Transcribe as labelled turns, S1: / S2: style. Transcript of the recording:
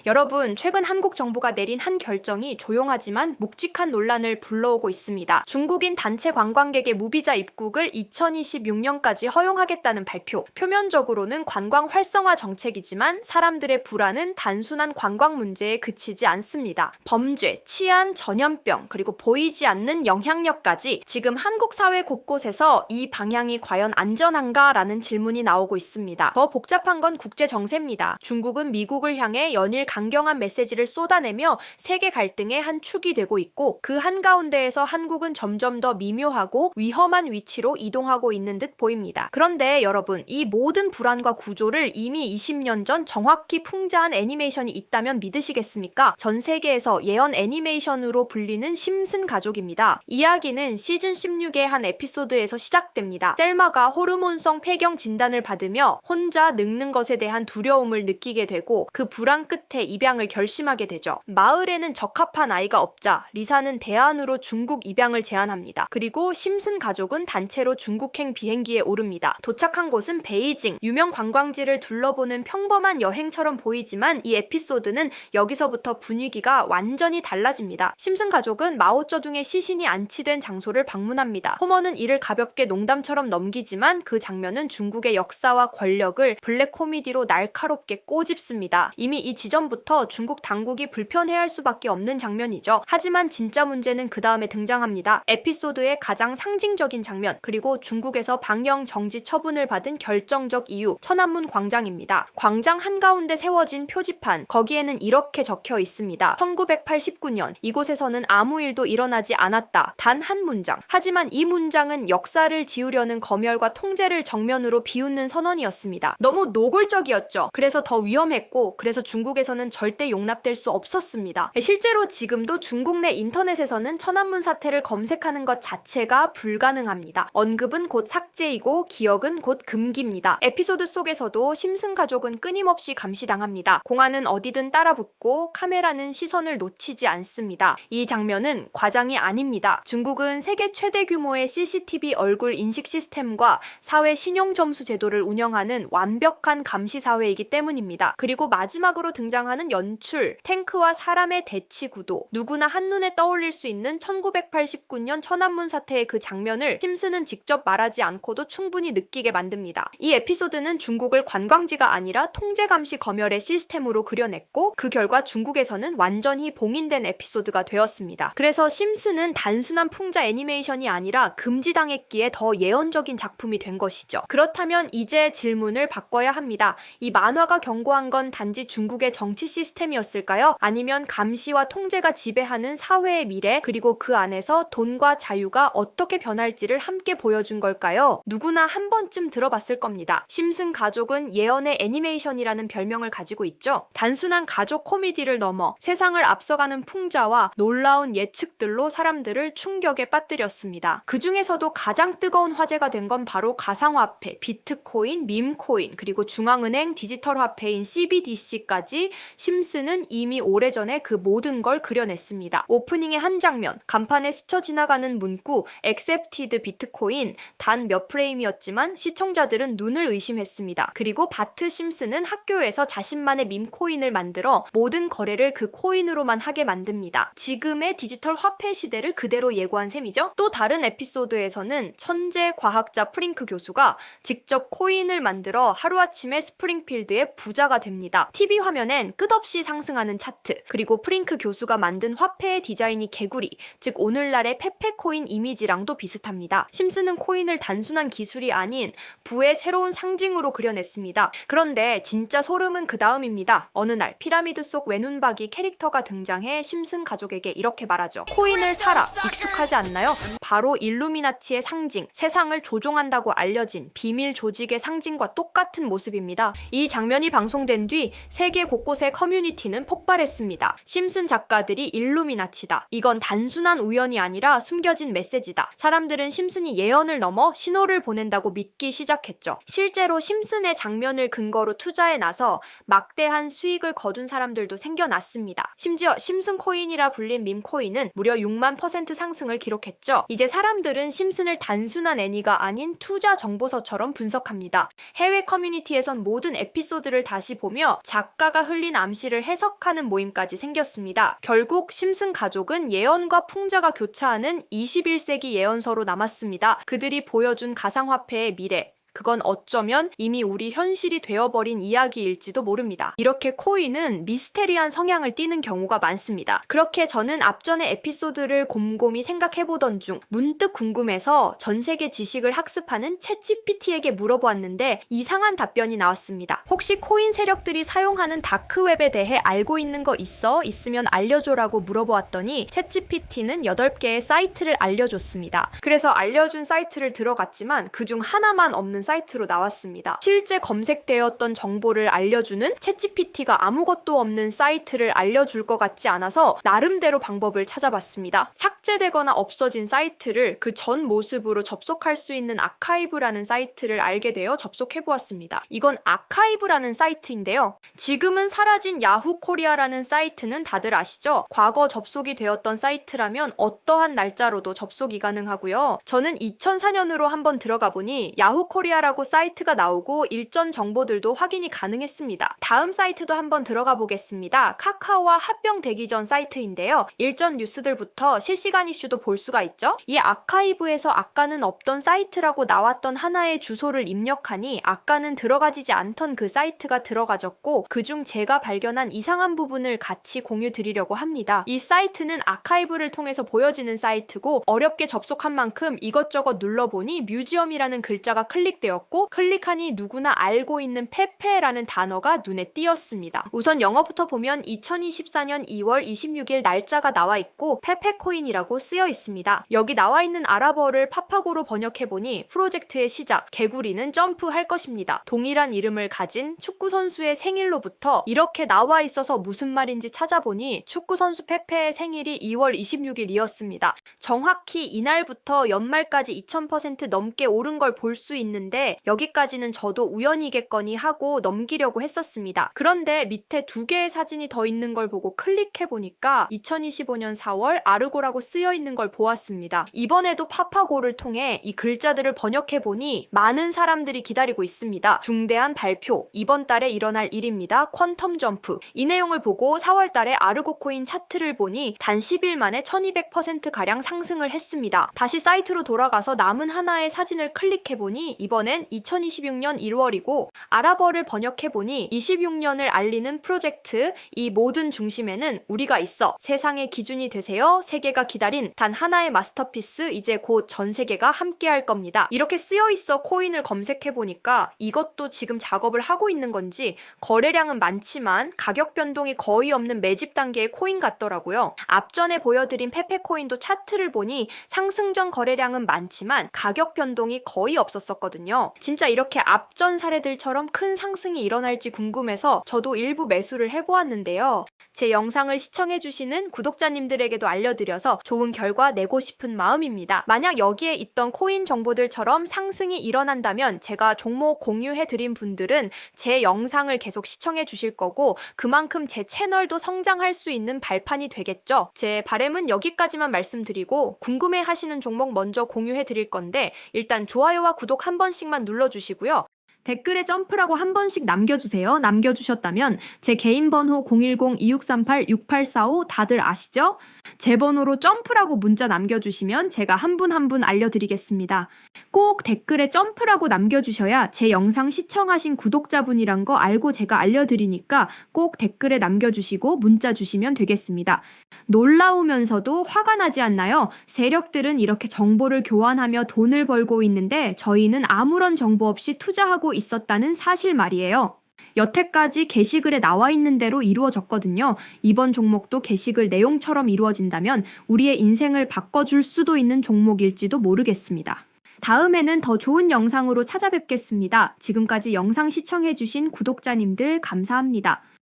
S1: 여러분, 최근 한국 정부가 내린 한 결정이 조용하지만 묵직한 논란을 불러오고 있습니다. 중국인 단체 관광객의 무비자 입국을 2026년까지 허용하겠다는 발표. 표면적으로는 관광 활성화 정책이지만 사람들의 불안은 단순한 관광 문제에 그치지 않습니다. 범죄, 치안, 전염병, 그리고 보이지 않는 영향력까지 지금 한국 사회 곳곳에서 이 방향이 과연 안전한가라는 질문이 나오고 있습니다. 더 복잡한 건 국제 정세입니다. 중국은 미국을 향해 연일 강경한 메시지를 쏟아내며 세계 갈등의 한 축이 되고 있고, 그 한가운데에서 한국은 점점 더 미묘하고 위험한 위치로 이동하고 있는 듯 보입니다. 그런데 여러분, 이 모든 불안과 구조를 이미 20년 전 정확히 풍자한 애니메이션이 있다면 믿으시겠습니까? 전 세계에서 예언 애니메이션으로 불리는 심슨 가족입니다. 이야기는 시즌 16의 한 에피소드에서 시작됩니다. 셀마가 호르몬성 폐경 진단을 받으며 혼자 늙는 것에 대한 두려움을 느끼게 되고, 그 불안 끝에 입양을 결심하게 되죠. 마을에는 적합한 아이가 없자 리사는 대안으로 중국 입양을 제안합니다. 그리고 심슨 가족은 단체로 중국행 비행기에 오릅니다. 도착한 곳은 베이징. 유명 관광지를 둘러보는 평범한 여행처럼 보이지만 이 에피소드는 여기서부터 분위기가 완전히 달라집니다. 심슨 가족은 마오쩌둥의 시신이 안치된 장소를 방문합니다. 호머는 이를 가볍게 농담처럼 넘기지만 그 장면은 중국의 역사와 권력을 블랙 코미디로 날카롭게 꼬집습니다. 이미 이 지점부터 중국 당국이 불편해할 수밖에 없는 장면이죠. 하지만 진짜 문제는 그 다음에 등장합니다. 에피소드의 가장 상징적인 장면, 그리고 중국에서 방영 정지 처분을 받은 결정적 이유, 천안문 광장입니다. 광장 한가운데 세워진 표지판, 거기에는 이렇게 적혀 있습니다. 1989년 이곳에서는 아무 일도 일어나지 않았다. 단 한 문장. 하지만 이 문장은 역사를 지우려는 검열과 통제를 정면으로 비웃는 선언이었습니다. 너무 노골적이었죠. 그래서 더 위험했고, 그래서 중국에서는 절대 용납될 수 없었습니다. 실제로 지금도 중국 내 인터넷에서는 천안문 사태를 검색하는 것 자체가 불가능합니다. 언급은 곧 삭제이고 기억은 곧 금기입니다. 에피소드 속에서도 심슨 가족은 끊임없이 감시당합니다. 공안은 어디든 따라붙고 카메라는 시선을 놓치지 않습니다. 이 장면은 과장이 아닙니다. 중국은 세계 최대 규모의 CCTV 얼굴 인식 시스템과 사회 신용 점수 제도를 운영하는 완벽한 감시 사회이기 때문입니다. 그리고 마지막으로 등장하는 연출, 탱크와 사람의 대치 구도, 누구나 한눈에 떠올릴 수 있는 1989년 천안문 사태의 그 장면을 심슨은 직접 말하지 않고도 충분히 느끼게 만듭니다. 이 에피소드는 중국을 관광지가 아니라 통제 감시 검열의 시스템으로 그려냈고, 그 결과 중국에서는 완전히 봉인된 에피소드가 되었습니다. 그래서 심슨은 단순한 풍자 애니메이션이 아니라 금지당했기에 더 예언적인 작품이 된 것이죠. 그렇다면 이제 질문을 바꿔야 합니다. 이 만화가 경고한 건 단지 중국의 정치 시스템이었을까요? 아니면 감시와 통제가 지배하는 사회의 미래, 그리고 그 안에서 돈과 자유가 어떻게 변할지를 함께 보여준 걸까요? 누구나 한 번쯤 들어봤을 겁니다. 심슨 가족은 예언의 애니메이션이라는 별명을 가지고 있죠. 단순한 가족 코미디를 넘어 세상을 앞서가는 풍자와 놀라운 예측들로 사람들을 충격에 빠뜨렸습니다. 그 중에서도 가장 뜨거운 화제가 된 건 바로 가상화폐, 비트코인, 밈코인, 그리고 중앙은행 디지털 화폐인 CBDC까지 심슨은 이미 오래전에 그 모든 걸 그려냈습니다. 오프닝의 한 장면, 간판에 스쳐 지나가는 문구 Accepted 비트코인, 단 몇 프레임이었지만 시청자들은 눈을 의심했습니다. 그리고 바트 심슨은 학교에서 자신만의 밈코인을 만들어 모든 거래를 그 코인으로만 하게 만듭니다. 지금의 디지털 화폐 시대를 그대로 예고한 셈이죠. 또 다른 에피소드에서는 천재 과학자 프링크 교수가 직접 코인을 만들어 하루아침에 스프링필드의 부자가 됩니다. TV 화면엔 끝없이 상승하는 차트, 그리고 프링크 교수가 만든 화폐의 디자인이 개구리, 즉 오늘날의 페페코인 이미지랑도 비슷합니다. 심슨은 코인을 단순한 기술이 아닌 부의 새로운 상징으로 그려냈습니다. 그런데 진짜 소름은 그 다음입니다. 어느 날 피라미드 속 외눈박이 캐릭터가 등장해 심슨 가족에게 이렇게 말하죠. 코인을 사라. 익숙하지 않나요? 바로 일루미나티의 상징, 세상을 조종한다고 알려진 비밀 조직의 상징과 똑같은 모습입니다. 이 장면이 방송된 뒤 세계 곳곳의 커뮤니티는 폭발했습니다. 심슨 작가들이 일루미나티다. 이건 단순한 우연이 아니라 숨겨진 메시지다. 사람들은 심슨이 예언을 넘어 신호를 보낸다고 믿기 시작했죠. 실제로 심슨의 장면을 근거로 투자에 나서 막대한 수익을 거둔 사람들도 생겨났습니다. 심지어 심슨 코인이라 불린 밈코인은 무려 6만% 상승을 기록했죠. 이제 사람들은 심슨을 단순한 애니가 아닌 투자 정보서처럼 분석합니다. 해외 커뮤니티에선 모든 에피소드를 다시 보며 작가가 흘린 코인 암시를 해석하는 모임까지 생겼습니다. 결국 심슨 가족은 예언과 풍자가 교차하는 21세기 예언서로 남았습니다. 그들이 보여준 가상화폐의 미래, 그건 어쩌면 이미 우리 현실이 되어버린 이야기일지도 모릅니다. 이렇게 코인은 미스테리한 성향을 띠는 경우가 많습니다. 그렇게 저는 앞전의 에피소드를 곰곰이 생각해보던 중 문득 궁금해서 전 세계 지식을 학습하는 챗GPT에게 물어보았는데 이상한 답변이 나왔습니다. 혹시 코인 세력들이 사용하는 다크웹에 대해 알고 있는 거 있어? 있으면 알려줘라고 물어보았더니 챗GPT는 8개의 사이트를 알려줬습니다. 그래서 알려준 사이트를 들어갔지만 그중 하나만 없는 사이트로 나왔습니다. 실제 검색되었던 정보를 알려주는 챗GPT가 아무것도 없는 사이트를 알려줄 것 같지 않아서 나름대로 방법을 찾아봤습니다. 삭제되거나 없어진 사이트를 그 전 모습으로 접속할 수 있는 아카이브라는 사이트를 알게 되어 접속해보았습니다. 이건 아카이브라는 사이트인데요. 지금은 사라진 야후 코리아라는 사이트는 다들 아시죠? 과거 접속이 되었던 사이트라면 어떠한 날짜로도 접속이 가능하고요. 저는 2004년으로 한번 들어가 보니 야후 코리아라고 사이트가 나오고 일전 정보들도 확인이 가능했습니다. 다음 사이트도 한번 들어가 보겠습니다. 카카오와 합병되기 전 사이트인데요. 일전 뉴스들부터 실시간 이슈도 볼 수가 있죠. 이 아카이브에서 아까는 없던 사이트라고 나왔던 하나의 주소를 입력하니 아까는 들어가지지 않던 그 사이트가 들어가졌고 그중 제가 발견한 이상한 부분을 같이 공유 드리려고 합니다. 이 사이트는 아카이브를 통해서 보여지는 사이트고 어렵게 접속한 만큼 이것저것 눌러보니 뮤지엄이라는 글자가 클릭되었고 클릭하니 누구나 알고 있는 페페라는 단어가 눈에 띄었습니다. 우선 영어부터 보면 2024년 2월 26일 날짜가 나와 있고 페페코인이라고 쓰여 있습니다. 여기 나와 있는 아랍어를 파파고로 번역해보니 프로젝트의 시작, 개구리는 점프할 것입니다. 동일한 이름을 가진 축구선수의 생일로부터 이렇게 나와 있어서 무슨 말인지 찾아보니 축구선수 페페의 생일이 2월 26일이었습니다. 정확히 이날부터 연말까지 2000% 넘게 오른 걸 볼 수 있는데 여기까지는 저도 우연이겠거니 하고 넘기려고 했었습니다. 그런데 밑에 2개의 사진이 더 있는 걸 보고 클릭해보니까 2025년 4월 아르고라고 쓰여 있는 걸 보았습니다. 이번에도 파파고를 통해 이 글자들을 번역해보니 많은 사람들이 기다리고 있습니다. 중대한 발표, 이번 달에 일어날 일입니다. 퀀텀 점프. 이 내용을 보고 4월 달에 아르고 코인 차트를 보니 단 10일 만에 1200%가량 상승을 했습니다. 다시 사이트로 돌아가서 남은 하나의 사진을 클릭해보니 이번엔 2026년 1월이고 아랍어를 번역해보니 26년을 알리는 프로젝트, 이 모든 중심에는 우리가 있어. 세상의 기준이 되세요. 세계가 기다린 단 하나의 마스터피스, 이제 곧 전 세계가 함께할 겁니다. 이렇게 쓰여있어 코인을 검색해보니까 이것도 지금 작업을 하고 있는 건지 거래량은 많지만 가격 변동이 거의 없는 매집 단계의 코인 같더라고요. 앞전에 보여드린 페페코인도 차트를 보니 상승 전 거래량은 많지만 가격 변동이 거의 없었거든요. 진짜 이렇게 앞전 사례들처럼 큰 상승이 일어날지 궁금해서 저도 일부 매수를 해보았는데요. 제 영상을 시청해주시는 구독자님들에게도 알려드려서 좋은 결과 내고 싶은 마음입니다. 만약 여기에 있던 코인 정보들처럼 상승이 일어난다면 제가 종목 공유해드린 분들은 제 영상을 계속 시청해주실 거고 그만큼 제 채널도 성장할 수 있는 발판이 되겠죠. 제 바람은 여기까지만 말씀드리고 궁금해하시는 종목 먼저 공유해드릴 건데 일단 좋아요와 구독 한 번씩만 눌러주시고요. 댓글에 점프라고 한 번씩 남겨주세요. 남겨주셨다면 제 개인 번호 010-2638-6845 다들 아시죠? 제 번호로 점프라고 문자 남겨주시면 제가 한 분 한 분 알려드리겠습니다. 꼭 댓글에 점프라고 남겨주셔야 제 영상 시청하신 구독자분이란 거 알고 제가 알려드리니까 꼭 댓글에 남겨주시고 문자 주시면 되겠습니다. 놀라우면서도 화가 나지 않나요? 세력들은 이렇게 정보를 교환하며 돈을 벌고 있는데 저희는 아무런 정보 없이 투자하고 있었다는 사실 말이에요. 여태까지 게시글에 나와 있는 대로 이루어졌거든요. 이번 종목도 게시글 내용처럼 이루어진다면 우리의 인생을 바꿔줄 수도 있는 종목일지도 모르겠습니다. 다음에는 더 좋은 영상으로 찾아뵙겠습니다. 지금까지 영상 시청해주신 구독자님들 감사합니다.